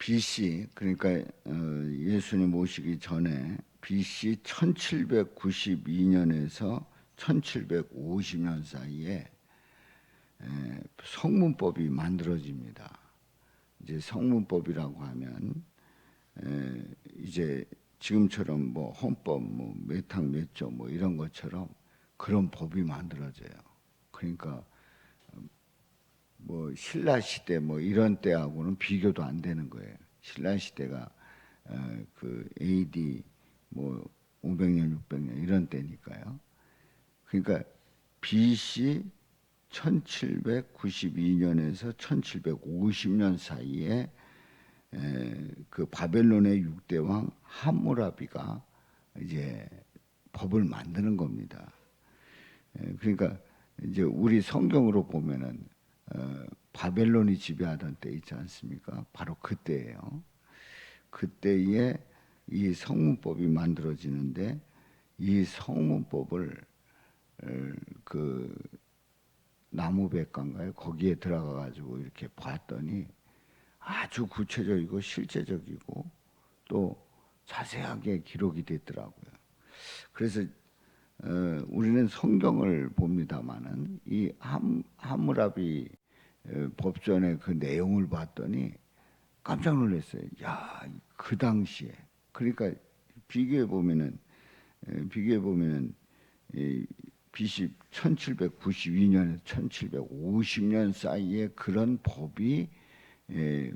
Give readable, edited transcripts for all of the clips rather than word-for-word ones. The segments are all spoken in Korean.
BC 그러니까 예수님 오시기 전에 BC 1792년에서 1750년 사이에 성문법이 만들어집니다. 이제 성문법이라고 하면 이제 지금처럼 뭐 헌법 뭐 몇 항 몇 조 뭐 이런 것처럼 그런 법이 만들어져요. 그러니까 뭐 신라 시대 뭐 이런 때하고는 비교도 안 되는 거예요. 신라 시대가 그 AD 뭐 500년 600년 이런 때니까요. 그러니까 BC 1792년에서 1750년 사이에 그 바벨론의 6대 왕 함무라비가 이제 법을 만드는 겁니다. 그러니까 이제 우리 성경으로 보면은 바벨론이 지배하던 때 있지 않습니까? 바로 그때예요. 그때에 이 성문법이 만들어지는데 이 성문법을 그 나무백과인가요? 거기에 들어가 가지고 이렇게 봤더니 아주 구체적이고 실제적이고 또 자세하게 기록이 됐더라고요. 그래서 우리는 성경을 봅니다마는 이 함무라비 법전의 그 내용을 봤더니 깜짝 놀랐어요. 야, 그 당시에 그러니까 비교해 보면은 BC 1792년에서 1750년 사이에 그런 법이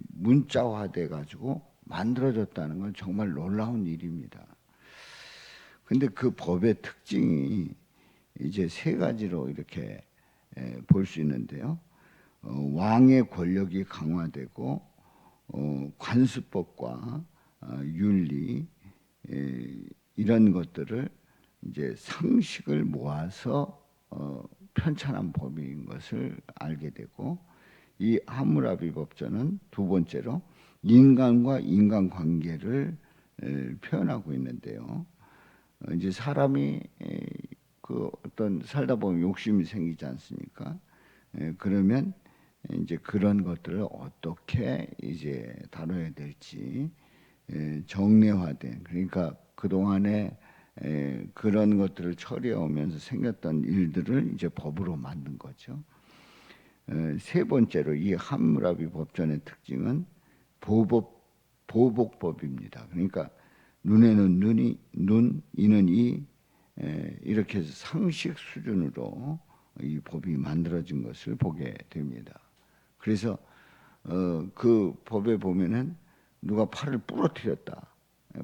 문자화돼 가지고 만들어졌다는 건 정말 놀라운 일입니다. 근데 그 법의 특징이 이제 세 가지로 이렇게 볼 수 있는데요. 왕의 권력이 강화되고 관습법과 윤리 이런 것들을 이제 상식을 모아서 편찬한 법인 것을 알게 되고 이 함무라비 법전은 두 번째로 인간과 인간관계를 표현하고 있는데요. 이제 사람이 그 어떤 살다 보면 욕심이 생기지 않습니까? 그러면 이제 그런 것들을 어떻게 이제 다뤄야 될지 정례화된 그러니까 그 동안에 그런 것들을 처리해 오면서 생겼던 일들을 이제 법으로 만든 거죠. 세 번째로 이 함무라비 법전의 특징은 보복법입니다. 그러니까 눈에는 눈, 이는 이 이렇게 해서 상식 수준으로 이 법이 만들어진 것을 보게 됩니다. 그래서 그 법에 보면은 누가 팔을 부러뜨렸다.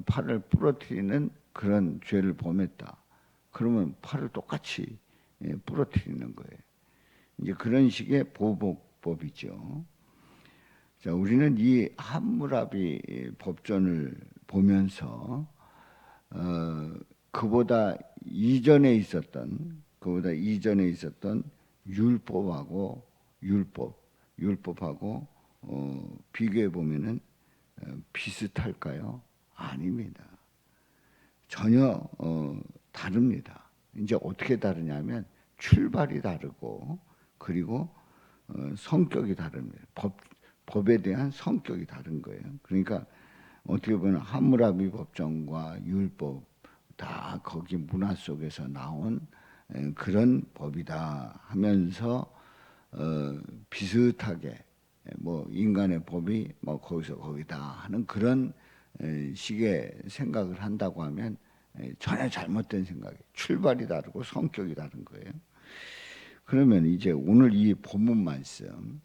팔을 부러뜨리는 그런 죄를 범했다. 그러면 팔을 똑같이 부러뜨리는 거예요. 이제 그런 식의 보복법이죠. 자, 우리는 이 함무라비 법전을 보면서 그보다 이전에 있었던 율법하고 비교해 보면은 비슷할까요? 아닙니다. 전혀 다릅니다. 이제 어떻게 다르냐면 출발이 다르고 그리고 성격이 다릅니다. 법에 대한 성격이 다른 거예요. 그러니까 어떻게 보면 함무라비 법전과 율법 다 거기 문화 속에서 나온 그런 법이다 하면서 비슷하게 뭐 인간의 법이 뭐 거기서 거기다 하는 그런 식의 생각을 한다고 하면 전혀 잘못된 생각이에요. 출발이 다르고 성격이 다른 거예요. 그러면 이제 오늘 이 본문 말씀,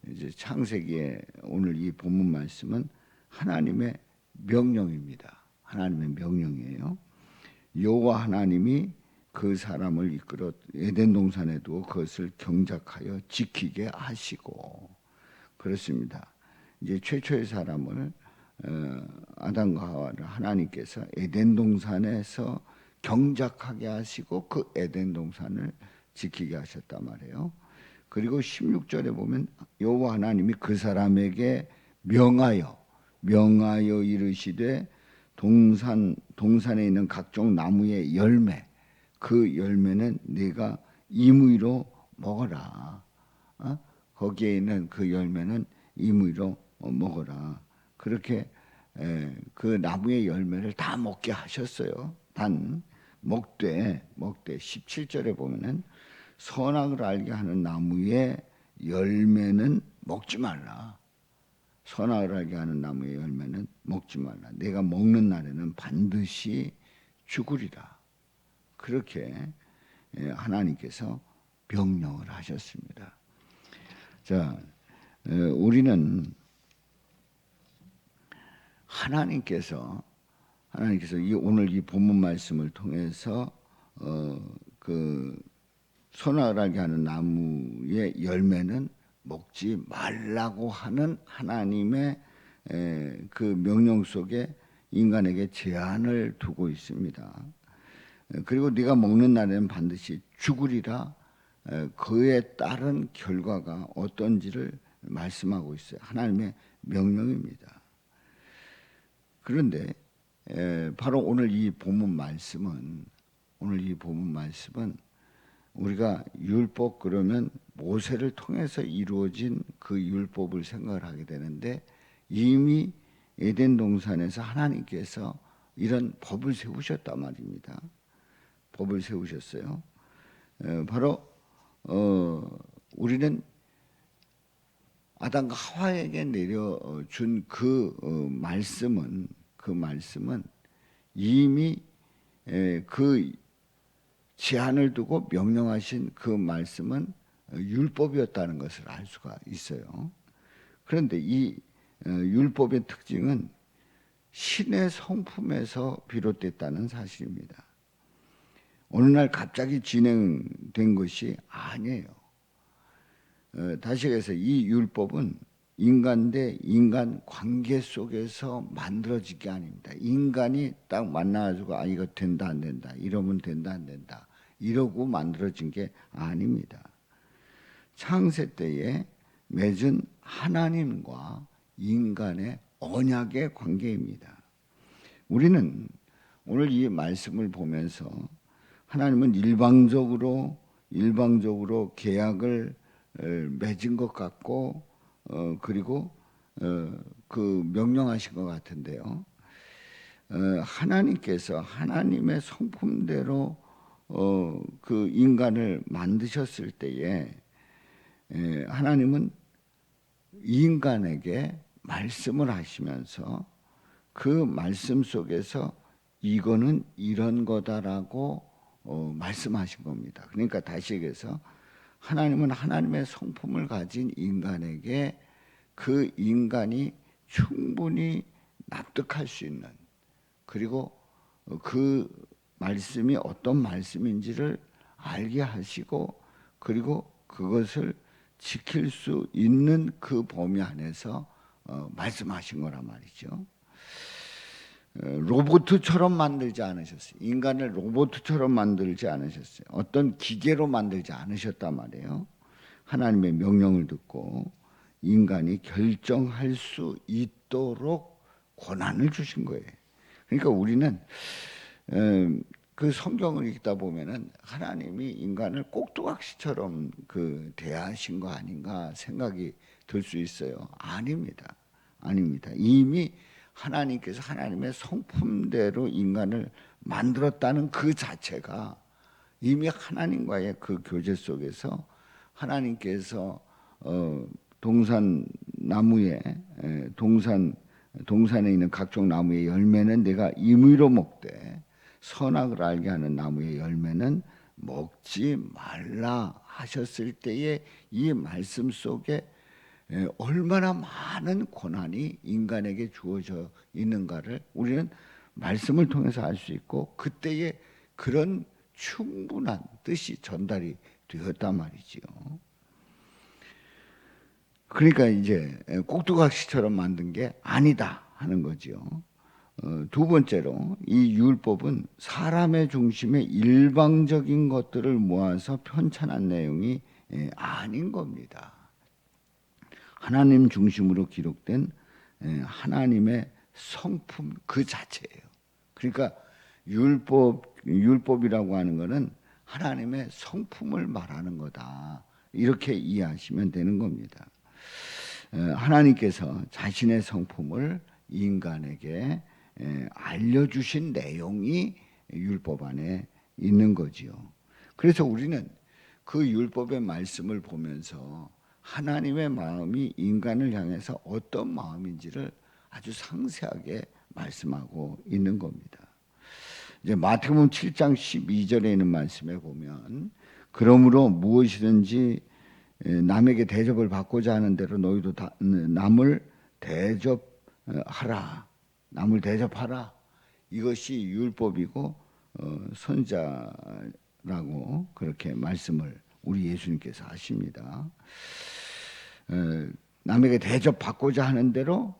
이제 창세기의 오늘 이 본문 말씀은 하나님의 명령입니다. 하나님의 명령이에요. 여호와 하나님이 그 사람을 이끌어 에덴 동산에 두고 그것을 경작하여 지키게 하시고 그렇습니다. 이제 최초의 사람을 아담과 하와를 하나님께서 에덴 동산에서 경작하게 하시고 그 에덴 동산을 지키게 하셨단 말이에요. 그리고 16절에 보면 여호와 하나님이 그 사람에게 명하여 이르시되 동산에 있는 각종 나무의 열매 그 열매는 네가 임의로 먹어라. 거기에 있는 그 열매는 임의로 먹어라. 그렇게 그 나무의 열매를 다 먹게 하셨어요. 단 먹되 17절에 보면은 선악을 알게 하는 나무의 열매는 먹지 말라. 선악을 알게 하는 나무의 열매는 먹지 말라. 내가 먹는 날에는 반드시 죽으리라. 그렇게 하나님께서 명령을 하셨습니다. 자, 우리는 하나님께서 오늘 이 본문 말씀을 통해서 그 선악을 알게 하는 나무의 열매는 먹지 말라고 하는 하나님의 그 명령 속에 인간에게 제한을 두고 있습니다. 그리고 네가 먹는 날에는 반드시 죽으리라. 그에 따른 결과가 어떤지를 말씀하고 있어요. 하나님의 명령입니다. 그런데 바로 오늘 이 본문 말씀은 우리가 율법 그러면 모세를 통해서 이루어진 그 율법을 생각을 하게 되는데 이미 에덴 동산에서 하나님께서 이런 법을 세우셨단 말입니다. 법을 세우셨어요. 바로 우리는 아담과 하와에게 내려준 그 말씀은 이미 그 제한을 두고 명령하신 그 말씀은 율법이었다는 것을 알 수가 있어요. 그런데 이 율법의 특징은 신의 성품에서 비롯됐다는 사실입니다. 어느 날 갑자기 진행된 것이 아니에요. 다시 해서 이 율법은 인간 대 인간 관계 속에서 만들어진 게 아닙니다. 인간이 딱 만나가지고 이거 된다 안 된다, 이러면 된다 안 된다, 이러고 만들어진 게 아닙니다. 창세 때에 맺은 하나님과 인간의 언약의 관계입니다. 우리는 오늘 이 말씀을 보면서 하나님은 일방적으로 계약을 맺은 것 같고 그리고 그 명령하신 것 같은데요. 하나님께서 하나님의 성품대로 그 인간을 만드셨을 때에 하나님은 인간에게 말씀을 하시면서 그 말씀 속에서 이거는 이런 거다라고 말씀하신 겁니다. 그러니까 다시 얘기해서 하나님은 하나님의 성품을 가진 인간에게 그 인간이 충분히 납득할 수 있는, 그리고 그 말씀이 어떤 말씀인지를 알게 하시고 그리고 그것을 지킬 수 있는 그 범위 안에서 말씀하신 거란 말이죠. 로봇처럼 만들지 않으셨어요. 인간을 로봇처럼 만들지 않으셨어요. 어떤 기계로 만들지 않으셨단 말이에요. 하나님의 명령을 듣고 인간이 결정할 수 있도록 권한을 주신 거예요. 그러니까 우리는 그 성경을 읽다 보면은 하나님이 인간을 꼭두각시처럼 대하신 거 아닌가 생각이 들 수 있어요. 아닙니다. 이미 하나님께서 하나님의 성품대로 인간을 만들었다는 그 자체가 이미 하나님과의 그 교제 속에서 하나님께서 동산에 있는 각종 나무의 열매는 내가 임의로 먹되 선악을 알게 하는 나무의 열매는 먹지 말라 하셨을 때에 이 말씀 속에 얼마나 많은 권한이 인간에게 주어져 있는가를 우리는 말씀을 통해서 알 수 있고 그때에 그런 충분한 뜻이 전달이 되었단 말이지요. 그러니까 이제 꼭두각시처럼 만든 게 아니다 하는 거지요. 두 번째로 이 율법은 사람의 중심에 일방적인 것들을 모아서 편찬한 내용이 아닌 겁니다. 하나님 중심으로 기록된 하나님의 성품 그 자체예요. 그러니까 율법이라고 하는 것은 하나님의 성품을 말하는 거다. 이렇게 이해하시면 되는 겁니다. 하나님께서 자신의 성품을 인간에게 알려주신 내용이 율법 안에 있는 거지요. 그래서 우리는 그 율법의 말씀을 보면서 하나님의 마음이 인간을 향해서 어떤 마음인지를 아주 상세하게 말씀하고 있는 겁니다. 이제 마태복음 7장 12절에 있는 말씀에 보면 그러므로 무엇이든지 남에게 대접을 받고자 하는 대로 너희도 남을 대접하라. 남을 대접하라. 이것이 율법이고 선자라고 그렇게 말씀을 우리 예수님께서 하십니다. 남에게 대접받고자 하는 대로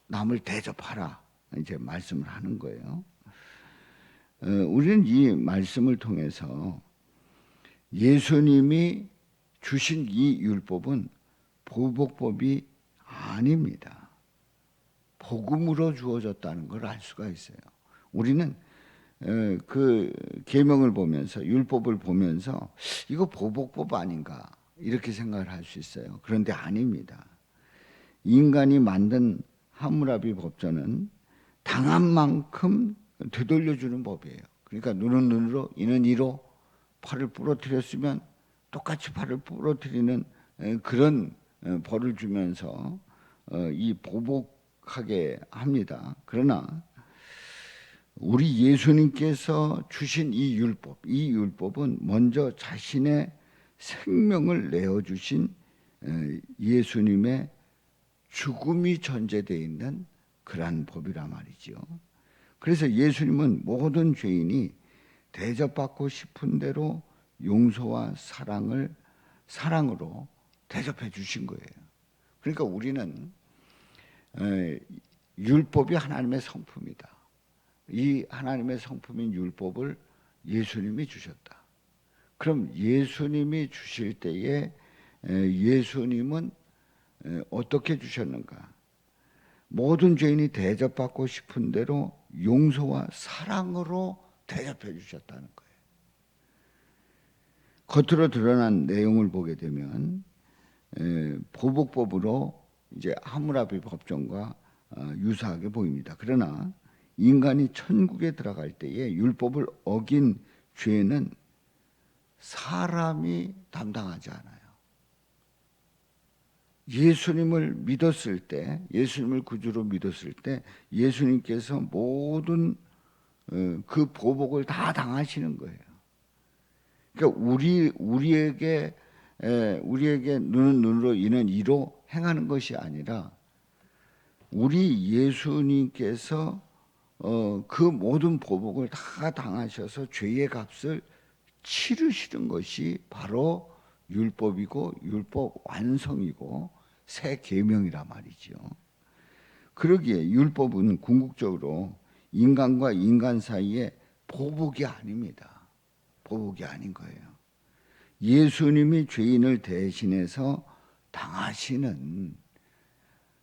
남을 대접하라. 이제 말씀을 하는 거예요. 우리는 이 말씀을 통해서 예수님이 주신 이 율법은 보복법이 아닙니다. 복음으로 주어졌다는 걸 알 수가 있어요. 우리는 그 계명을 보면서 율법을 보면서 이거 보복법 아닌가 이렇게 생각을 할 수 있어요. 그런데 아닙니다. 인간이 만든 하무라비 법전은 당한 만큼 되돌려주는 법이에요. 그러니까 눈은 눈으로 이는 이로 팔을 부러뜨렸으면 똑같이 팔을 부러뜨리는 그런 벌을 주면서 이 보복하게 합니다. 그러나 우리 예수님께서 주신 이 율법은 먼저 자신의 생명을 내어주신 예수님의 죽음이 전제되어 있는 그러한 법이라 말이죠. 그래서 예수님은 모든 죄인이 대접받고 싶은 대로 용서와 사랑으로 대접해 주신 거예요. 그러니까 우리는 율법이 하나님의 성품이다. 이 하나님의 성품인 율법을 예수님이 주셨다. 그럼 예수님이 주실 때에 예수님은 어떻게 주셨는가? 모든 죄인이 대접받고 싶은 대로 용서와 사랑으로 대접해 주셨다는 거예요. 겉으로 드러난 내용을 보게 되면 보복법으로 이제 하무라비 법정과 유사하게 보입니다. 그러나 인간이 천국에 들어갈 때에 율법을 어긴 죄는 사람이 담당하지 않아요. 예수님을 믿었을 때, 예수님을 구주로 믿었을 때 예수님께서 모든 그 보복을 다 당하시는 거예요. 그러니까 우리에게 눈은 눈으로 이는 이로 행하는 것이 아니라 우리 예수님께서 그 모든 보복을 다 당하셔서 죄의 값을 치르시는 것이 바로 율법이고 율법 완성이고 새 계명이라 말이죠. 그러기에 율법은 궁극적으로 인간과 인간 사이에 보복이 아닙니다. 보복이 아닌 거예요. 예수님이 죄인을 대신해서 당하시는,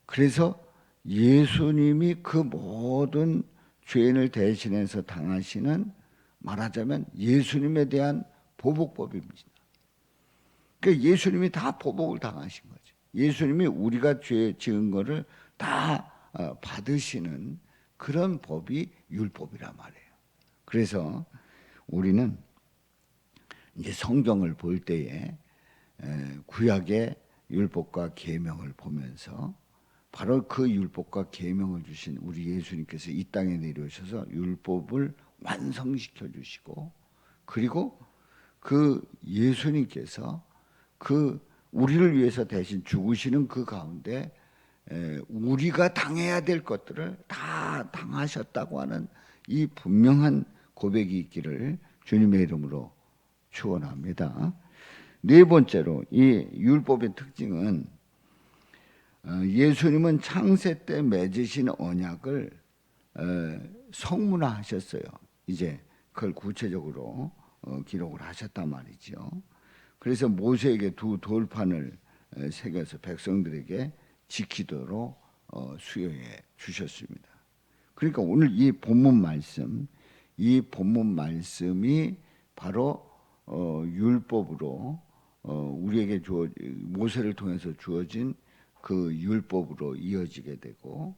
그래서 예수님이 그 모든 죄인을 대신해서 당하시는, 말하자면 예수님에 대한 보복법입니다. 그러니까 예수님이 다 보복을 당하신 거죠. 예수님이 우리가 죄 지은 거를 다 받으시는 그런 법이 율법이란 말이에요. 그래서 우리는 이제 성경을 볼 때에 구약의 율법과 계명을 보면서 바로 그 율법과 계명을 주신 우리 예수님께서 이 땅에 내려오셔서 율법을 완성시켜 주시고, 그리고 그 예수님께서 그 우리를 위해서 대신 죽으시는 그 가운데 우리가 당해야 될 것들을 다 당하셨다고 하는 이 분명한 고백이 있기를 주님의 이름으로 축원합니다. 네 번째로 이 율법의 특징은 예수님은 창세 때 맺으신 언약을 성문화하셨어요. 이제 그걸 구체적으로 기록을 하셨단 말이죠. 그래서 모세에게 두 돌판을 새겨서 백성들에게 지키도록 수여해 주셨습니다. 그러니까 오늘 이 본문 말씀이 바로 율법으로 우리에게 모세를 통해서 주어진 그 율법으로 이어지게 되고,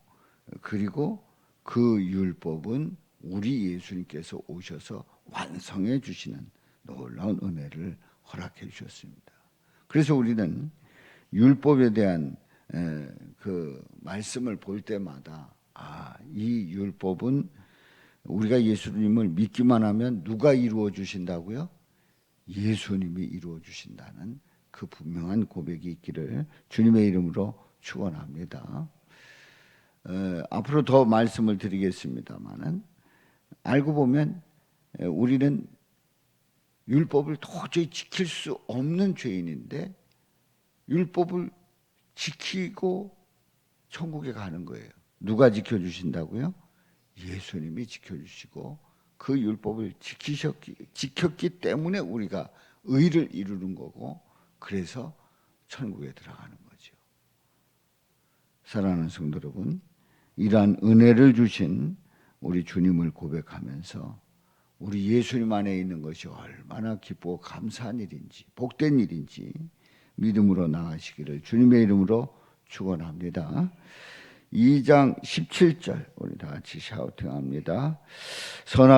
그리고 그 율법은 우리 예수님께서 오셔서 완성해 주시는 놀라운 은혜를 허락해 주셨습니다. 그래서 우리는 율법에 대한 그 말씀을 볼 때마다 이 율법은 우리가 예수님을 믿기만 하면 누가 이루어 주신다고요? 예수님이 이루어 주신다는 그 분명한 고백이 있기를 주님의 이름으로 축원합니다. 앞으로 더 말씀을 드리겠습니다만은 알고 보면 우리는 율법을 도저히 지킬 수 없는 죄인인데 율법을 지키고 천국에 가는 거예요. 누가 지켜주신다고요? 예수님이 지켜주시고 그 율법을 지켰기 때문에 우리가 의를 이루는 거고 그래서 천국에 들어가는 거죠. 사랑하는 성도 여러분, 이러한 은혜를 주신 우리 주님을 고백하면서 우리 예수님 안에 있는 것이 얼마나 기쁘고 감사한 일인지 복된 일인지 믿음으로 나가시기를 주님의 이름으로 축원합니다. 2장 17절 우리 다 같이 샤우팅합니다. 선악